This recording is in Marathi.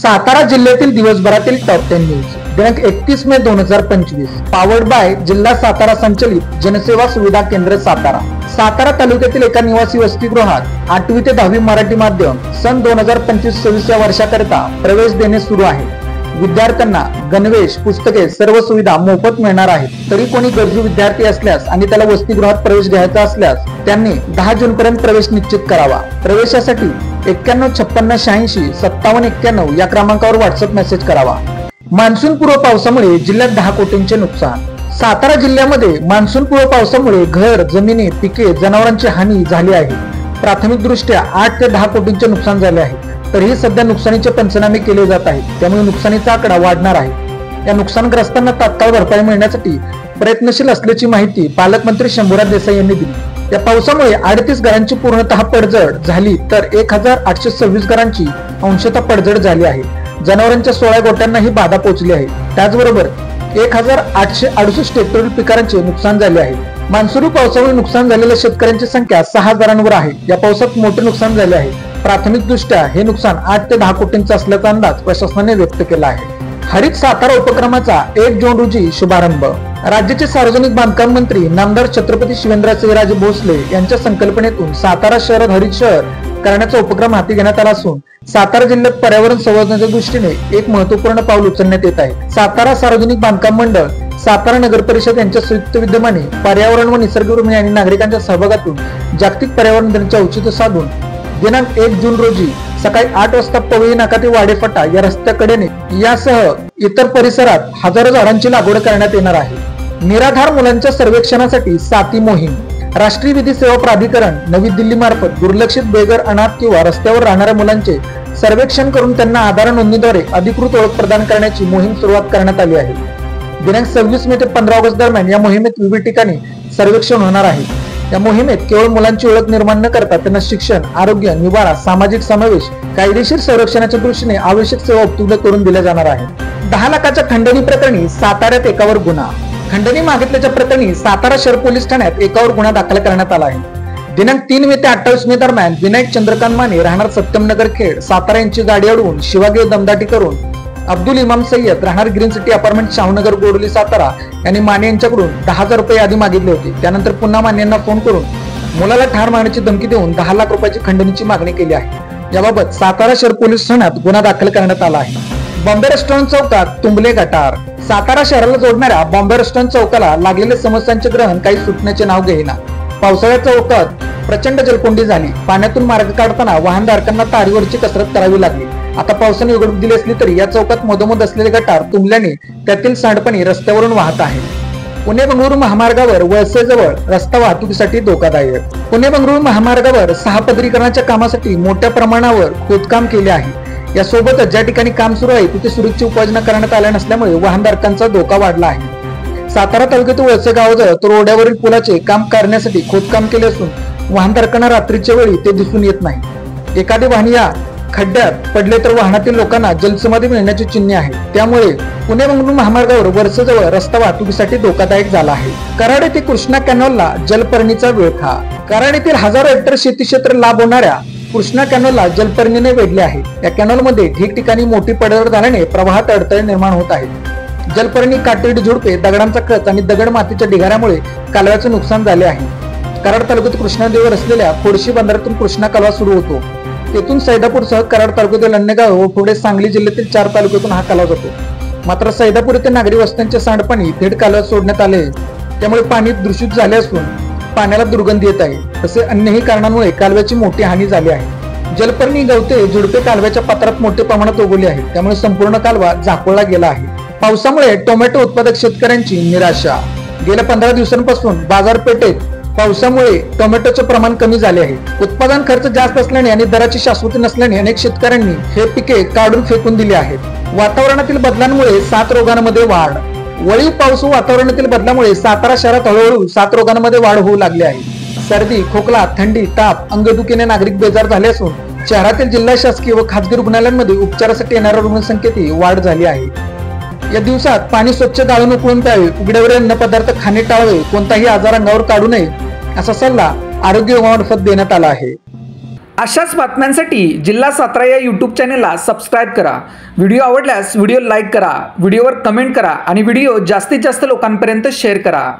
सातारा जिल्ह्यातील दिवसभरातील टॉप 10 न्यूज दिनांक 31 मे 2025 पावर्ड बाय जिल्हा सातारा संचलित जनसेवा सुविधा केंद्र सातारा। सातारा तालुक्यातील एका निवासी वसतिगृहात 8वी ते 10वी मराठी माध्यम सन 2025-26 या वर्षाकरिता प्रवेश देणे सुरू आहे। विद्यार्थ्यांना गणवेश, पुस्तके सर्व सुविधा मोफत मिळणार आहेत। तरी कोणी गरजू विद्यार्थी असल्यास आणि त्याला वसतिगृहात प्रवेश घ्यायचा असल्यास त्यांनी 10 जून पर्यंत प्रवेश निश्चित करावा। प्रवेशासाठी 9156865791 या क्रमांकावर व्हॉट्सअप मेसेज करावा। मान्सून पूर्व पावसामुळे जिल्ह्यात 10 कोटींचे नुकसान। सातारा जिल्ह्यामध्ये मान्सून पूर्व पावसामुळे घर, जमिनी, पिके, जनावरांची हानी झाली आहे। प्राथमिक दृष्ट्या 8 ते 10 कोटींचे नुकसान झाले आहे। तरीही सध्या नुकसानीचे पंचनामे केले जात आहेत, त्यामुळे नुकसानीचा आकडा वाढणार आहे। या नुकसानग्रस्तांना तात्काळ भरपाई मिळण्यासाठी प्रयत्नशील असल्याची माहिती पालकमंत्री शंभूराज देसाई यांनी दिली। या पावसामुळे 38 घरांची पूर्णतः पडझड झाली तर 1826 घरांची अंशतः पडझड झाली आहे। जनावरांच्या 16 गोट्यांनाही बाधा पोहोचली आहे। त्याचबरोबर 1868 हेक्टरी पिकांचे नुकसान झाले आहे। मान्सूनी पावसामुळे नुकसान झालेल्या शेतकऱ्यांची संख्या 6000 आहे। या पावसात मोठे नुकसान झाले आहे। प्राथमिक दृष्ट्या हे नुकसान 8 ते 10 कोटींचा असल्याचा अंदाज प्रशासनाने व्यक्त केला आहे। हरित सातारा उपक्रमाचा 1 जून रोजी शुभारंभ। राज्याचे सार्वजनिक बांधकाम मंत्री नामदार छत्रपती शिवेंद्रसिंहराजे भोसले यांच्या संकल्पनेतून सातारा शहर हरित शहर करण्याचा उपक्रम हाती घेण्यात आला असून सातारा जिल्ह्यात पर्यावरण संवर्धनाच्या दृष्टीने एक महत्त्वपूर्ण पाऊल उचलण्यात येत आहे। सातारा सार्वजनिक बांधकाम मंडळ, सातारा नगर परिषद यांच्या संयुक्त विद्यमाने पर्यावरण व निसर्गप्रेमी आणि नागरिकांच्या सहभागातून जागतिक पर्यावरण दिनाचे औचित्य साधून दिनांक 1 जून रोजी सकाळी 8 वाजता पवई नाका ते वाडेफाटा या रस्त्याकडेने यासह इतर परिसरात हजारो झाडांची लागवड करण्यात येणार आहे। निराधार मुलांच्या सर्वेक्षणासाठी साथी मोहीम। राष्ट्रीय विधी सेवा प्राधिकरण नवी दिल्ली मार्फत दुर्लक्षित, बेघर, अनाथ किंवा रस्त्यावर राहणाऱ्या मुलांचे सर्वेक्षण करून त्यांना आधार नोंदणीद्वारे अधिकृत ओळख प्रदान करण्याची मोहीम सुरुवात करण्यात आली आहे। दिनांक 26 मे ते 15 ऑगस्ट दरम्यान या मोहिमेत विविध ठिकाणी सर्वेक्षण होणार आहे। या मोहिमेत केवळ मुलांची ओळख निर्माण न करता त्यांना शिक्षण, आरोग्य, निवारा, सामाजिक समावेश, कायदेशीर संरक्षणाच्या दृष्टीने आवश्यक सेवा उपलब्ध करून दिल्या जाणार आहेत। 10 लाखाच्या खंडणी प्रकरणी साताऱ्यात एकावर गुन्हा। खंडणी मागितल्याच्या प्रकरणी सातारा शहर पोलीस ठाण्यात एकावर गुन्हा दाखल करण्यात आला आहे। दिनांक 3 मे ते 28 मे दरम्यान विनायक चंद्रकांत माने राहणार सत्यमनगर खेड सातारा यांची गाडी अडवून शिवागे दमदाटी करून अब्दुल इमाम सय्यद राहणार green city apartment Shahunagar Godoli Satara यांनी माने यांच्याकडून 10,000 रुपये आधी मागितले होते। त्यानंतर पुन्हा माने यांना फोन करून मुलाला ठार मारण्याची धमकी देऊन 10 लाख रुपयाची खंडणीची मागणी केली आहे। याबाबत सातारा शहर पोलीस ठाण्यात गुन्हा दाखल करण्यात आला आहे। बॉम्बे रेस्टॉरंट चौकात तुंबले गटार। सातारा शहराला जोडणाऱ्या बॉम्बे रेस्टॉरंट चौकाला लागलेल्या समस्यांचे ग्रहण काही सुटण्याचे नाव घेईना। पावसाळ्याच्या चौकात प्रचंड जलकोंडी झाली। पाण्यातून मार्ग काढताना वाहनधारकांना तारीवरची कसरत करावी लागली। आता पावसाने उघडीप दिली असली तरी या चौकात मधोमध असलेले गटार तुंबल्याने त्यातील सांडपाणी रस्त्यावरून वाहत आहे। पुणे बंगळुरू महामार्गावर वळसेजवळ रस्ता वाहतुकीसाठी धोकादायक। पुणे बंगळुरू महामार्गावर 6 पदरीकरणाच्या कामासाठी मोठ्या प्रमाणावर खोदकाम केले आहे। यासोबतच ज्या ठिकाणी काम सुरू आहे तिथे सुरक्षेची उपाययोजना करण्यात आल्या नसल्यामुळे वाहनधारकांचा धोका वाढला आहे। सातारा तालुक्यातील वळसे गावाजवळ तर रोड्यावरील पुलाचे काम करण्यासाठी खोदकाम केले असून वाहनधारकांना रात्रीच्या वेळी ते दिसून येत नाही। एखादे वाहन या खड्ड्यात पडले तर वाहनातील लोकांना जलसमाधी मिळण्याची चिन्हे आहे। त्यामुळे पुणे बंगळुरू महामार्गावर वरसजवळ रस्ता वाहतुकीसाठी धोकादायक झाला आहे। कराड येथे कृष्णा कॅनॉलला जलपर्णीचा विळखा। कराड येथील हजारो हेक्टर शेती क्षेत्र लाभ होणाऱ्या कृष्णा कॅनॉलला जलपर्णीने वेढले आहे। या कॅनॉलमध्ये ठिकठिकाणी मोठी पडझड झाल्याने प्रवाहात अडथळे निर्माण होत आहेत। जलपर्णी, काटेरी झुडपे, दगडांचा खच आणि दगड मातीच्या ढिगाऱ्यामुळे कालव्याचे नुकसान झाले आहे। कराड तालुक्यात कृष्णा नदीवर असलेल्या खोडशी बंदरातून कृष्णा कालवा सुरू होतो। तेथून सैदापूरसह कराड तालुक्यातील अन्य गाव व पुढे सांगली जिल्ह्यातील 4 तालुक्यातून हा कालवा जातो। मात्र सैदापूर येथे नागरी वस्त्यांचे सांडपाणी थेट कालव्यात सोडण्यात आले, त्यामुळे पाणी दूषित झाले असून पाण्याला दुर्गंधी येत आहे। तसे अन्यही कारणांमुळे कालव्याची मोठी हानी झाली आहे। जलपर्णी, गवते, झुडपे कालव्याच्या पात्रात मोठ्या प्रमाणात उगवली आहेत, त्यामुळे संपूर्ण कालवा झाकोळला गेला आहे। पावसामुळे टोमॅटो उत्पादक शेतकऱ्यांची निराशा। गेल्या 15 दिवसांपासून बाजारपेठेत पावसामुळे टोमॅटोचे प्रमाण कमी झाले आहे। उत्पादन खर्च जास्त असल्याने आणि दराची शाश्वती नसल्याने अनेक शेतकऱ्यांनी हे पिके काढून फेकून दिली आहेत। वातावरणातील बदलांमुळे 7 रोगांमध्ये वाढ। वळीव पाऊस व वातावरणातील बदलामुळे सातारा शहरात हळूहळू 7 रोगांमध्ये वाढ होऊ लागली आहे। सर्दी, खोकला, थंडी, ताप, अंगदुखीने नागरिक बेजार झाले असून शहरातील जिल्हा शासकीय व खासगी रुग्णालयांमध्ये उपचारासाठी येणाऱ्या रुग्णसंख्येतही वाढ झाली आहे। या दिवसात पाणी स्वच्छ गाळून उकळून प्यावे, उघड्यावरील अन्न पदार्थ खाणे टाळावे, कोणताही आजार अंगावर काढू नये असा सल्ला आरोग्य विभागामार्फत देण्यात आला आहे। अशाच बातम्यांसाठी जिल्हा सातारा या यूट्यूब चॅनेलला सबस्क्राईब करा. व्हिडिओ आवडल्यास व्हिडिओ लाईक करा, व्हिडिओवर कमेंट करा आणि व्हिडिओ जास्तीत जास्त लोकांपर्यंत शेअर करा.